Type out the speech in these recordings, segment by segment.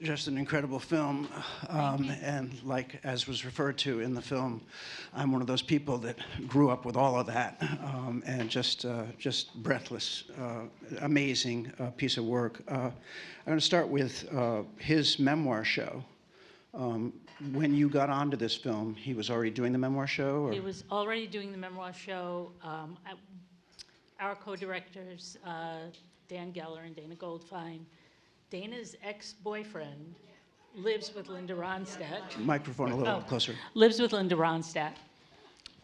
just an incredible film, and like as was referred to in the film, I'm one of those people that grew up with all of that, and just breathless, amazing piece of work. I'm going to start with his memoir show. When you got onto this film, he was already doing the memoir show? Or? He was already doing the memoir show. Our co-directors, Dan Geller and Dana Goldfein. Dana's ex-boyfriend lives with Linda Ronstadt. Microphone a little closer. Lives with Linda Ronstadt,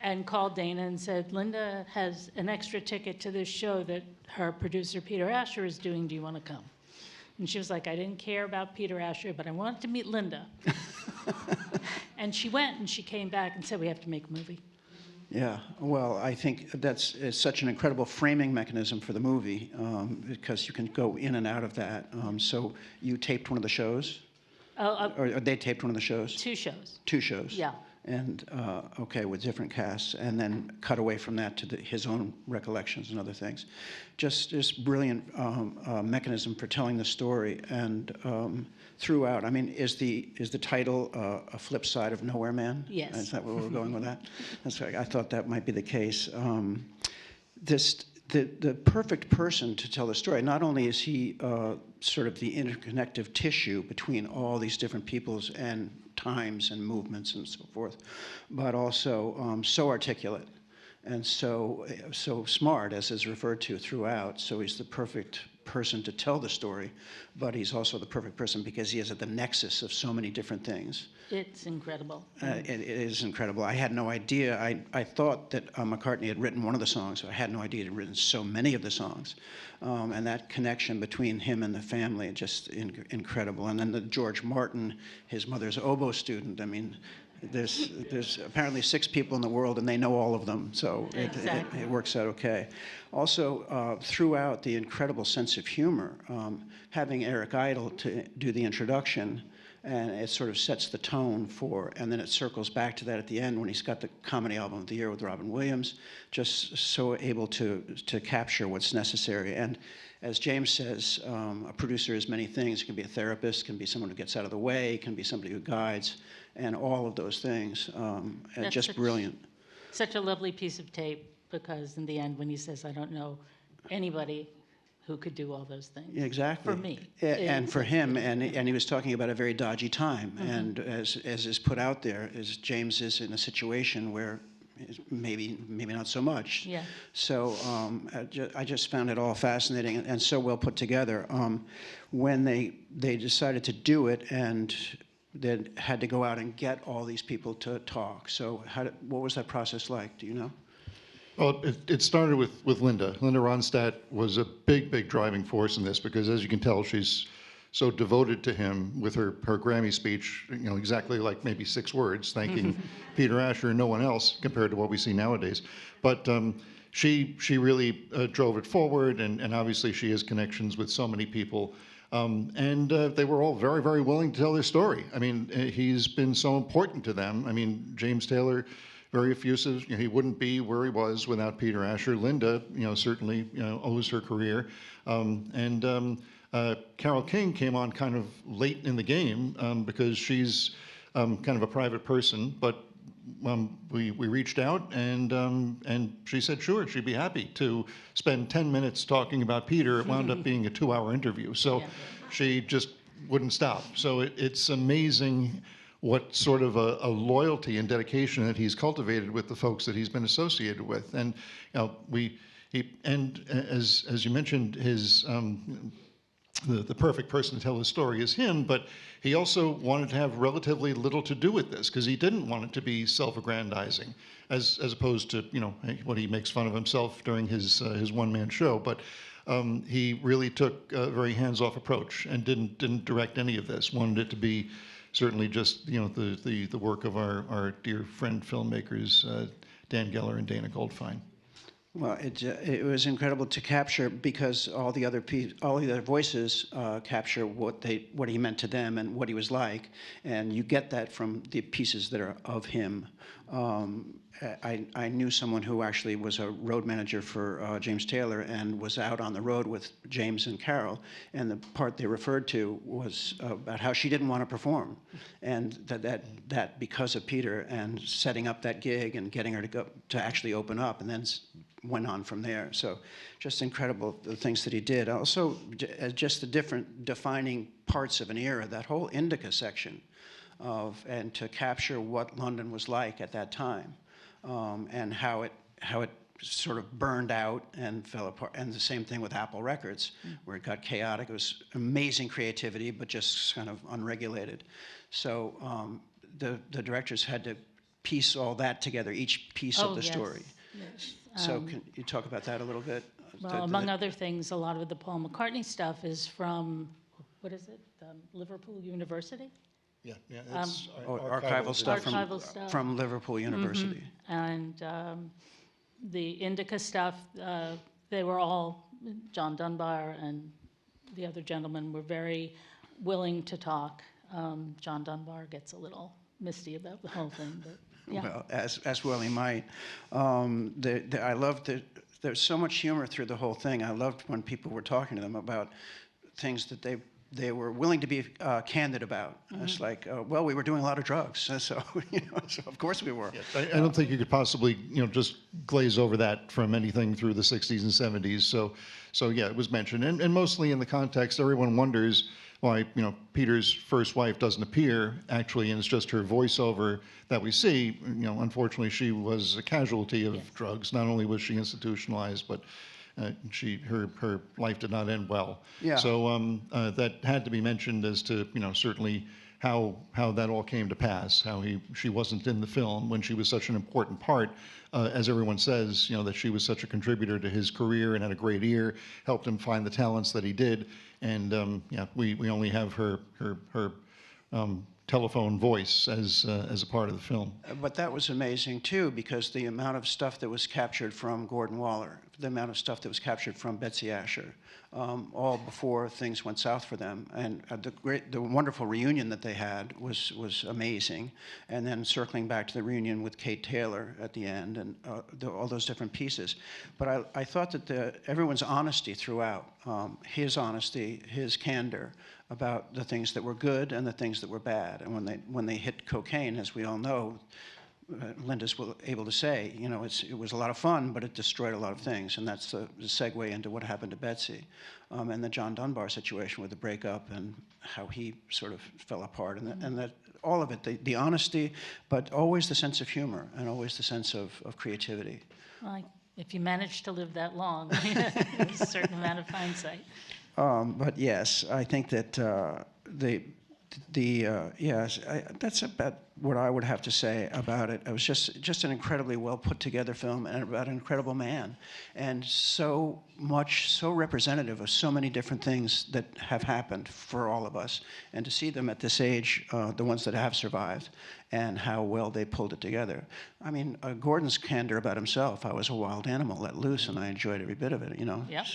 and called Dana and said, Linda has an extra ticket to this show that her producer Peter ASHER is doing. Do you want to come? And she was like, I didn't care about Peter ASHER, but I wanted to meet Linda. And she went, and she came back and said, we have to make a movie. Yeah, well, I think that's such an incredible framing mechanism for the movie, because you can go in and out of that. So you taped one of the shows? Or they taped one of the shows? 2 shows. 2 shows? Yeah. And, okay, with different casts, and then cut away from that to his own recollections and other things. Just brilliant mechanism for telling the story. And throughout, I mean, is the title a flip side of Nowhere Man? Yes. Is that where we're going with that? That's right. I thought that might be the case. The perfect person to tell the story. Not only is he sort of the interconnective tissue between all these different peoples and times and movements and so forth, but also so articulate and so smart, as is referred to throughout. So he's the perfect person to tell the story, but he's also the perfect person because he is at the nexus of so many different things. It's incredible. It is incredible. I had no idea. I thought that McCartney had written one of the songs. I had no idea he'd written so many of the songs. And that connection between him and the family, just incredible. And then the George Martin, his mother's oboe student. I mean, there's apparently 6 people in the world, and they know all of them. So exactly. it works out okay. Also, throughout, the incredible sense of humor. Having Eric Idle to do the introduction, and it sort of sets the tone for, and then it circles back to that at the end when he's got the comedy album of the year with Robin Williams, just so able to capture what's necessary. And as James says, a producer is many things. It can be a therapist, can be someone who gets out of the way, can be somebody who guides, and all of those things. And just brilliant. Such a lovely piece of tape, because in the end, when he says, I don't know anybody who could do all those things. Exactly. For me. And for him, and he was talking about a very dodgy time. Mm-hmm. And as is put out there, is James is in a situation where maybe not so much. Yeah. So I just found it all fascinating and so well put together. When they decided to do it, and they had to go out and get all these people to talk. So what was that process like? Do you know? Well, it started with Linda. Linda Ronstadt was a big driving force in this, because as you can tell, she's so devoted to him with her Grammy speech, you know, exactly like maybe 6 words, thanking Peter ASHER and no one else compared to what we see nowadays. But she really drove it forward, and obviously she has connections with so many people. And they were all very willing to tell their story. I mean, he's been so important to them. I mean, James Taylor, very effusive. You know, he wouldn't be where he was without Peter ASHER. Linda, you know, certainly, you know, owes her career. Carole King came on kind of late in the game because she's kind of a private person, but we reached out, and she said sure, she'd be happy to spend 10 minutes talking about Peter. It wound up being a 2-hour interview, so she just wouldn't stop. So it's amazing what sort of a loyalty and dedication that he's cultivated with the folks that he's been associated with. And you know, as you mentioned, his the perfect person to tell his story is him, but he also wanted to have relatively little to do with this, because he didn't want it to be self-aggrandizing, as opposed to, you know, what he makes fun of himself during his one-man show. But he really took a very hands-off approach and didn't direct any of this. Wanted it to be certainly just, you know, the work of our dear friend filmmakers, Dan Geller and Dana Goldfein. Well, it was incredible to capture, because all the other voices capture what he meant to them and what he was like, and you get that from the pieces that are of him. I knew someone who actually was a road manager for James Taylor and was out on the road with James and Carol, and the part they referred to was about how she didn't want to perform, and that because of Peter and setting up that gig and getting her to go to actually open up, and then went on from there. So just incredible, the things that he did. Also, just the different defining parts of an era, that whole Indica section and to capture what London was like at that time, and how it sort of burned out and fell apart. And the same thing with Apple Records, where it got chaotic. It was amazing creativity, but just kind of unregulated. So the directors had to piece all that together, each piece of the story. Yes. So can you talk about that a little bit? Well, among other things, a lot of the Paul McCartney stuff is from, what is it, Liverpool University? Yeah, it's archival stuff from Liverpool University. And the Indica stuff, they were all, John Dunbar and the other gentlemen were very willing to talk. John Dunbar gets a little misty about the whole thing, but yeah. Well, as well he might. I loved that there's so much humor through the whole thing. I loved when people were talking to them about things that they were willing to be candid about. It's like, well, we were doing a lot of drugs, so so of course we were. Yes, I don't think you could possibly just glaze over that from anything through the 60s and 70s. So yeah, it was mentioned, and mostly in the context, everyone wonders why Peter's first wife doesn't appear actually, and it's just her voiceover that we see. Unfortunately, she was a casualty of drugs. Not only was she institutionalized, but her life did not end well. Yeah. So that had to be mentioned as to certainly how that all came to pass. How she wasn't in the film when she was such an important part, as everyone says. That she was such a contributor to his career and had a great ear, helped him find the talents that he did. And we only have her telephone voice as a part of the film. But that was amazing too, because the amount of stuff that was captured from Gordon Waller, the amount of stuff that was captured from Betsy Asher, all before things went south for them, and the wonderful reunion that they had was amazing. And then circling back to the reunion with Kate Taylor at the end, and all those different pieces. But I thought that everyone's honesty throughout, his honesty, his candor about the things that were good and the things that were bad. And when they hit cocaine, as we all know, Linda's able to say, it was a lot of fun, but it destroyed a lot of things. And that's the segue into what happened to Betsy, and the John Dunbar situation with the breakup and how he sort of fell apart, and that all of it, the honesty, but always the sense of humor and always the sense of creativity. Well, if you manage to live that long, there's a certain amount of hindsight. But yes, I think that yes, that's about what I would have to say about it. It was just an incredibly well put together film, and about an incredible man, and so representative of so many different things that have happened for all of us. And to see them at this age, the ones that have survived, and how well they pulled it together. I mean, Gordon's candor about himself: I was a wild animal let loose, and I enjoyed every bit of it. Yep.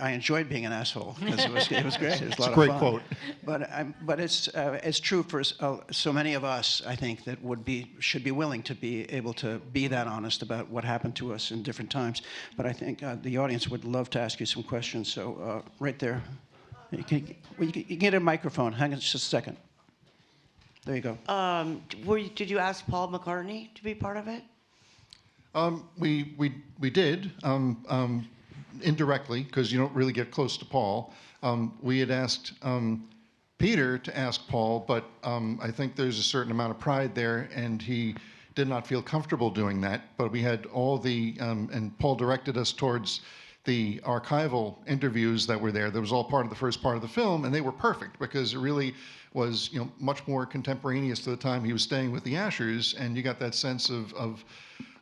I enjoyed being an asshole because it was great. It was a lot of fun. It's a great quote. But it's true for so many of us, I think, that should be willing to be able to be that honest about what happened to us in different times. But I think the audience would love to ask you some questions. So right there, you can get a microphone. Hang on just a second. There you go. Did you ask Paul McCartney to be part of it? We did. Indirectly, because you don't really get close to Paul. We had asked Peter to ask Paul, but I think there's a certain amount of pride there, and he did not feel comfortable doing that. But we had all and Paul directed us towards the archival interviews that were there. That was all part of the first part of the film, and they were perfect because it really was much more contemporaneous to the time he was staying with the ASHERs, and you got that sense of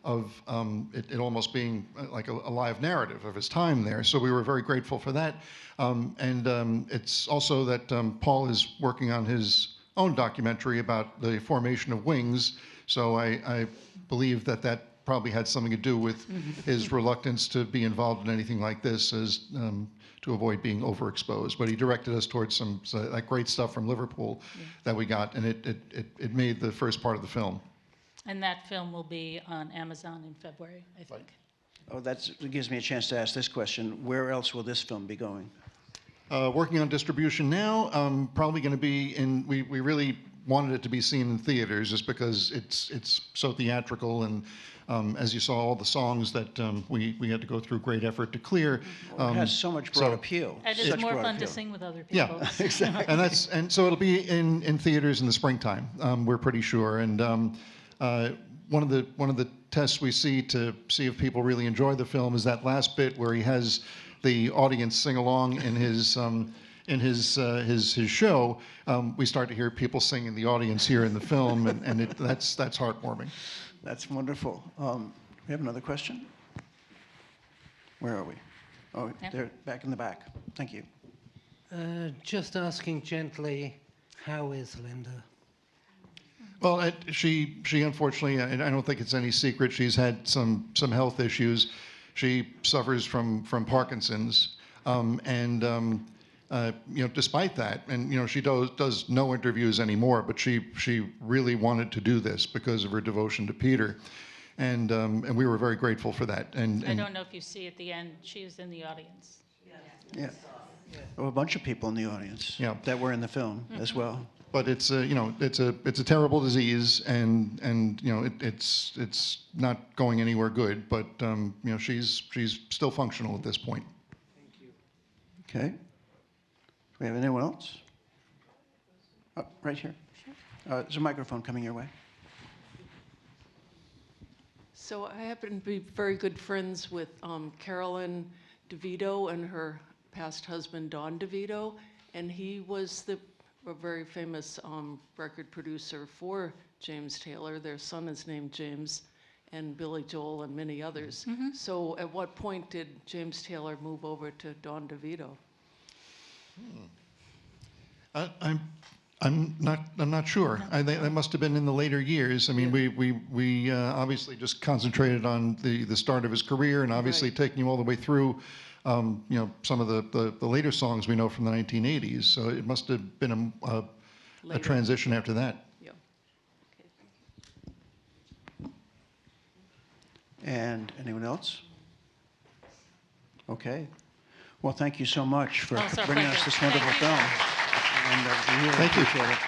it almost being like a live narrative of his time there. So we were very grateful for that. It's also that Paul is working on his own documentary about the formation of Wings. So I believe that probably had something to do with his reluctance to be involved in anything like this, as to avoid being overexposed. But he directed us towards that great stuff from Liverpool that we got, and it made the first part of the film. And that film will be on Amazon in February, I think. Oh, that gives me a chance to ask this question. Where else will this film be going? Working on distribution now. Probably going to be in. We really wanted it to be seen in theaters just because it's so theatrical, and as you saw, all the songs that we had to go through great effort to clear. It has so much broad appeal. And it's Such more broad fun to appeal. sing with other people. Yeah, exactly. And so it'll be in theaters in the springtime. We're pretty sure. And one of the tests we see to see if people really enjoy the film is that last bit where he has the audience sing along in his show. We start to hear people sing in the audience here in the film, and that's heartwarming. That's wonderful. We have another question? Where are we? Oh, Yeah. they're back in the back. Thank you. Just asking gently, how is Linda? Well, she unfortunately, and I don't think it's any secret, she's had some health issues. She suffers from Parkinson's, and despite that, and she does no interviews anymore, but she really wanted to do this because of her devotion to Peter, and we were very grateful for that. And I don't know if you see at the end, she is in the audience. Yeah. There were a bunch of people in the audience Yeah. that were in the film as well. But it's a terrible disease, and it's not going anywhere good. But she's still functional at this point. Thank you. Okay. Do we have anyone else? Oh, right here. There's a microphone coming your way. So I happen to be very good friends with Carolyn DeVito and her past husband, Don DeVito, and he was a very famous record producer for James Taylor. Their son is named James, and Billy Joel and many others. So at what point did James Taylor move over to Don DeVito? I'm not sure. I think that must have been in the later years. I mean, we obviously just concentrated on the start of his career, and obviously Right. taking you all the way through, some of the later songs we know from the 1980s. So it must have been a Later. transition after that. Yeah. And anyone else? Okay. Well, thank you so much for Oh, it's our bringing pleasure. us this wonderful Thank you. film. And we really Thank you. appreciate it.